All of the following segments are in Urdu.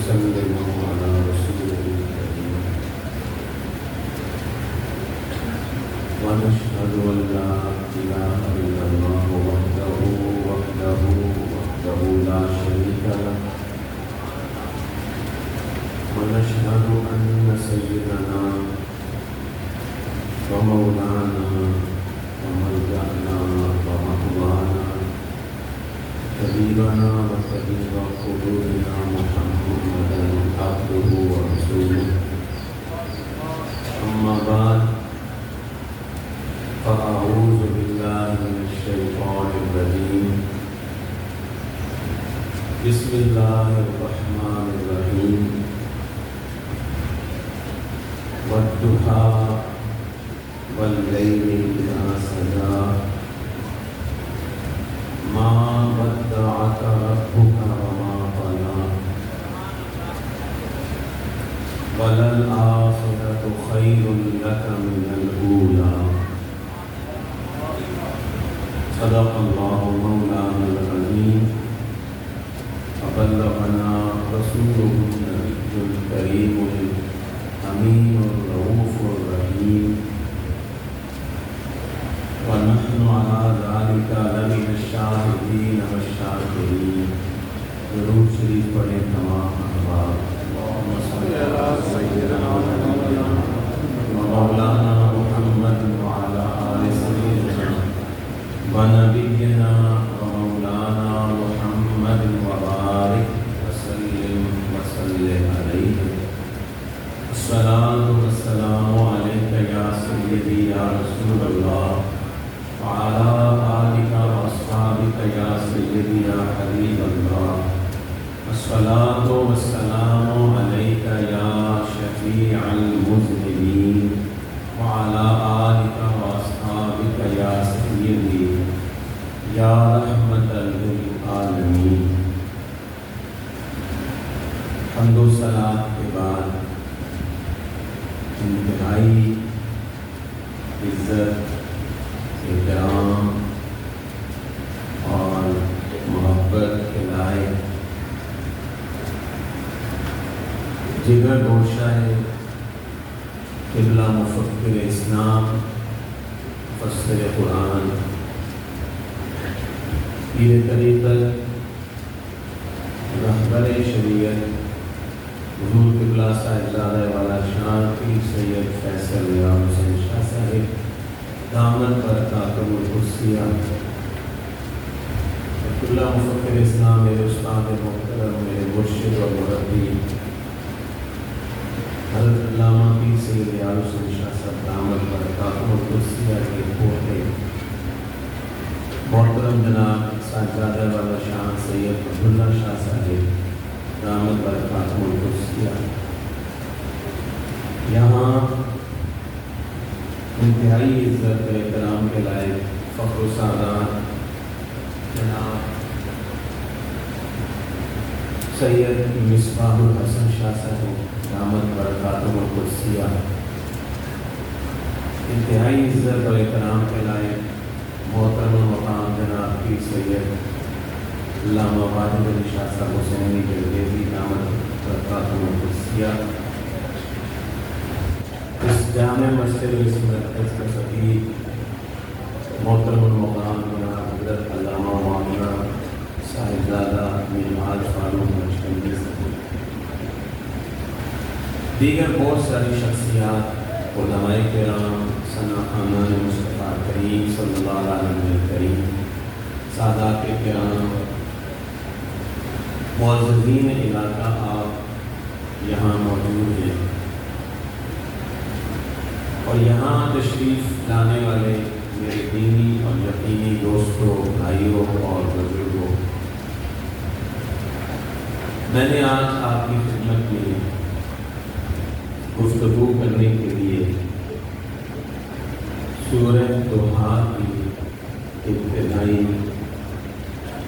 وسلموا على رسوله الكريم ونشهد أن لا إله إلا الله وحده لا شريك له ونشهد أن سيدنا ومولانا وملجأنا ومأوانا طبيبنا وطبيب قلوبنا محمدا عبده ورسوله أما بعد فأعوذ بالله من الشيطان الرجيم بسم الله الرحمن الرحيم والضحى والليل إذا سجى ما ودعك ربك وما قلى وللآخرة خير لك من الأولى صدق الله مولانا العظيم وبلغنا رسوله النبي الكريم الأمين الرؤوف الرحيم ونحن على ذلك لمن الشاهدين والشاكرين درود شریف پڑھیں تمام احباب اللهم صل على سيدنا مولانا محمد وعلى آل سيدنا ونبينا ومولانا محمد وبارك وسلم عليه الصلاة والسلام عليك يا سيدي يا رسول الله وعلى آلك وأصحابك يا سيدي يا حبيب الله الصلاة والسلام عليك يا شفيع المذنبين وعلى آلك وأصحابك يا سيدي يا رحمة للعالمين. حمد و صلاۃ کے بعد انتہائی عزت، احترام اور محبت کے لائق جگر گوشہ قبلہ مفکر اسلام، مفسر قرآن، پیر طریقت، رہبر شریعت حضور قبلہ صاحبزادہ والا شان پیر سید فیصل ریاض حسین شاہ صاحب دامت برکاتہ القدسیہ، قبلہ مفکر اسلام، میرے استاد محترم، میرے مرشد اور مربی حضرت علامہ پیر سید ریاض حسین شاہ صاحب دامت برکاتہ القدسیہ کے پوتے محترم جناب صاحبزادہ والا شان سید عبداللہ شاہ صاحب دامت برکاتہ القدسیہ، یہاں انتہائی عزت و احترام کے لائق فخر و سعادت جناب سید مصباح الحسن شاہ صاحب دامت برکاتہ القدسیہ، انتہائی عزت و احترام کے لائق محترم مقام جناب پیر سید علامہ واجد علی شاہ صاحب حسینی جلدیزی دامت برکاتہ القدسیہ، اس جامع مسجد و اس مرکز کے خطیب محترم المقام جناب حضرت علامہ مولانا صاحبزادہ میرحاج فاروق نقشبندی صاحب، دیگر بہت ساری شخصیات، علماء کرام، ثنا خانان مصطفیٰ کریم صلی اللہ علیہ کریم، سادات کرام، معززین علاقہ آپ یہاں موجود ہیں، اور یہاں تشریف لانے والے میرے دینی اور یقینی دوستوں، بھائیوں اور بزرگوں، میں نے آج آپ کی خدمت میں گفتگو کرنے کے لیے سورہ ضحیٰ کی ابتدائی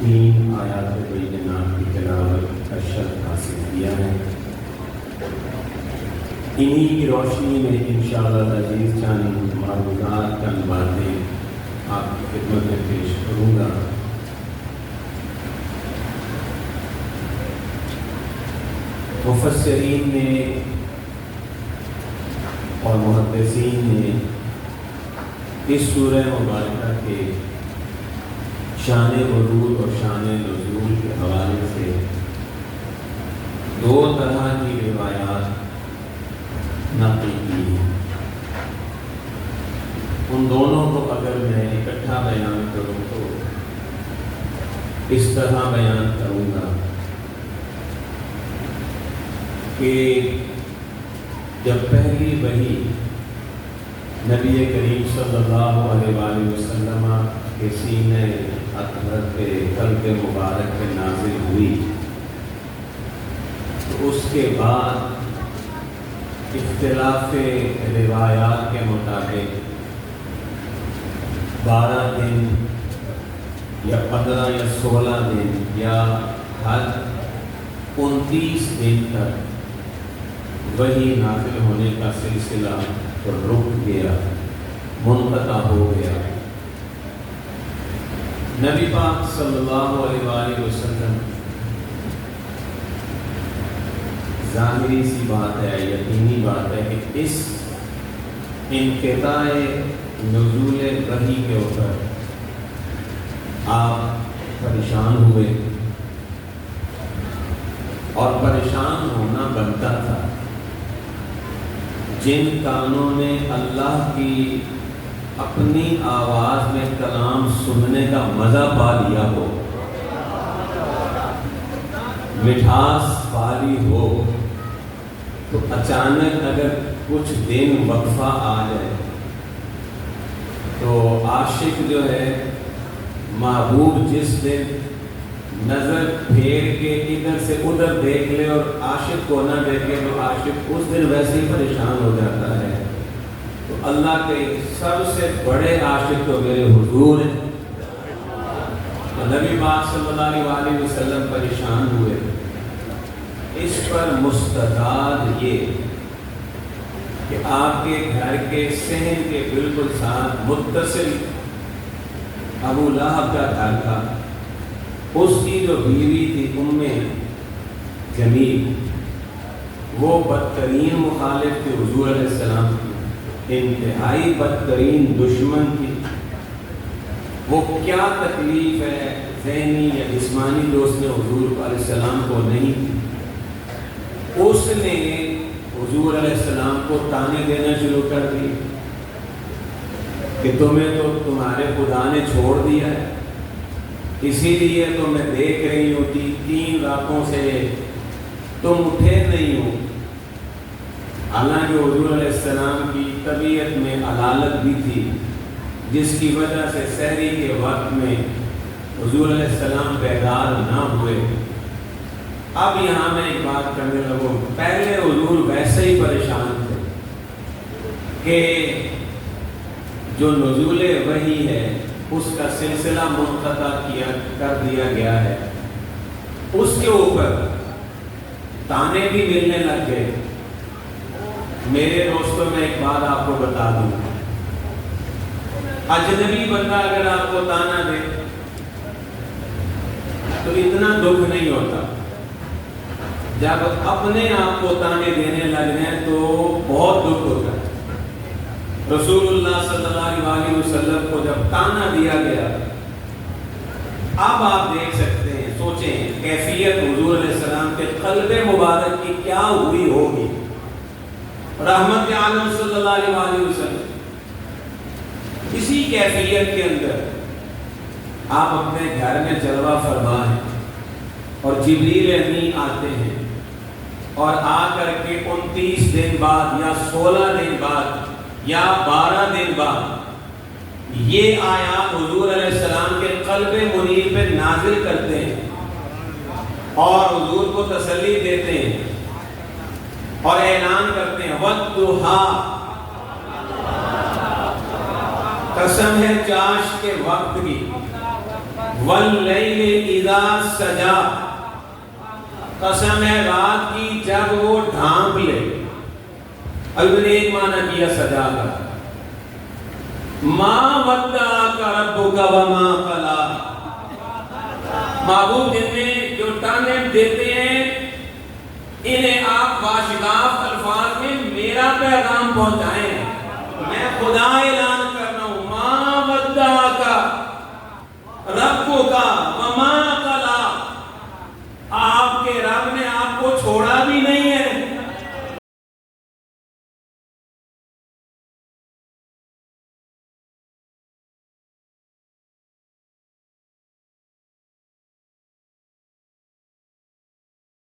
3 آیات بینات کی تلاوت کا شرف حاصل کیا ہے. انہی کی روشنی میں انشاءاللہ العزیز چند معلومات چند باتیں آپ کی خدمت میں پیش کروں گا. مفسرین نے اور محدثین نے اس سورہ مبارکہ کے شان ورود اور شان نزول کے حوالے سے دو طرح کی روایات نقل کی ہیں۔ ان دونوں کو اگر میں اکٹھا بیان کروں تو اس طرح بیان کروں گا کہ جب پہلی وحی نبی کریم صلی اللہ علیہ وآلہ وسلم کے سینہ اطہر پہ قلب مبارک پہ نازل ہوئی تو اس کے بعد اختلاف روایات کے مطابق 12 دن یا 15 یا 16 دن یا حد 29 دن تک وحی نازل ہونے کا سلسلہ رک گیا، منقطع ہو گیا۔ نبی پاک صلی اللہ علیہ وآلہ وسلم ظاہری سی بات ہے، یقینی بات ہے کہ اس انقطاع نزول وحی کے اوپر آپ پریشان ہوئے اور پریشان ہونا بنتا تھا۔ جن کانوں نے اللہ کی اپنی آواز میں کلام سننے کا مزہ پا لیا ہو، مٹھاس پالی ہو، تو اچانک اگر کچھ دن وقفہ آ جائے تو عاشق جو ہے محبوب جس دن نظر پھیر کے ادھر سے ادھر دیکھ لے اور عاشق کو نہ دیکھے تو عاشق اس دن ویسے ہی پریشان ہو جاتا ہے۔ تو اللہ کے سب سے بڑے عاشق تو میرے حضور ہیں۔ تو نبی پاک صلی اللہ علیہ وسلم پریشان ہوئے۔ اس پر مستداد یہ کہ آپ کے گھر کے صحن کے بالکل ساتھ متصل ابو لہب کا گھر تھا۔ اس کی جو بیوی تھی جمیل، وہ بدترین مخالف تھی حضور علیہ السلام کی، انتہائی بدترین دشمن تھی۔ وہ کیا تکلیف ہے ذہنی یا جسمانی جو اس نے حضور علیہ السلام کو نہیں تھی، اس نے حضور علیہ السلام کو تانے دینا شروع کر دی کہ تمہیں تو تمہارے خدا نے چھوڑ دیا ہے، اسی لیے تو میں دیکھ رہی ہوں 3 راتوں سے تم اٹھے نہیں ہو۔ حالانکہ حضور علیہ السلام کی طبیعت میں علالت بھی تھی، جس کی وجہ سے سحری کے وقت میں حضور علیہ السلام بیدار نہ ہوئے۔ اب یہاں میں ایک بات کرنے لگوں، پہلے حضور ویسے ہی پریشان تھے کہ جو نزول وحی ہے اس کا سلسلہ منقطع کر دیا گیا ہے، اس کے اوپر تانے بھی ملنے لگ گئے۔ میرے دوستوں میں ایک بات آپ کو بتا دوں، اجنبی بندہ اگر آپ کو تانا دے تو اتنا دکھ نہیں ہوتا، جب اپنے آپ کو تانے دینے لگ جائیں تو بہت دکھ ہوتا ہے۔ رسول اللہ صلی اللہ علیہ وسلم کو جب تانا دیا گیا، اب آپ دیکھ سکتے ہیں، سوچیں کیفیت حضور علیہ السلام کے قلب مبارک کی کیا ہوئی ہوگی۔ رحمت عالم صلی اللہ علیہ وسلم اسی کیفیت کے اندر آپ اپنے گھر میں جلوہ فرما ہیں اور جبریل امین آتے ہیں اور آ کر کے 29 دن بعد یا 16 دن بعد یا 12 دن بعد یہ آیات حضور علیہ السلام کے قلب منیر پہ نازل کرتے ہیں اور حضور کو تسلی دیتے ہیں اور اعلان کرتے ہیں وَالضُّحَىٰ، قسم ہے چاش کے وقت کی، وَاللَّيْلِ إِذَا سَجَا، قسم ہے رات کی جب وہ ڈھانپ لے۔ اب نے ایک معنی کیا سجا کا، مَا وَدَّعَكَ رَبُّكَ وَمَا قَلَىٰ، محبوب جن میں جو ٹانے دیتے ہیں انہیں آپ واشگاف الفاظ میں میرا پیغام پہنچائیں. میں خدا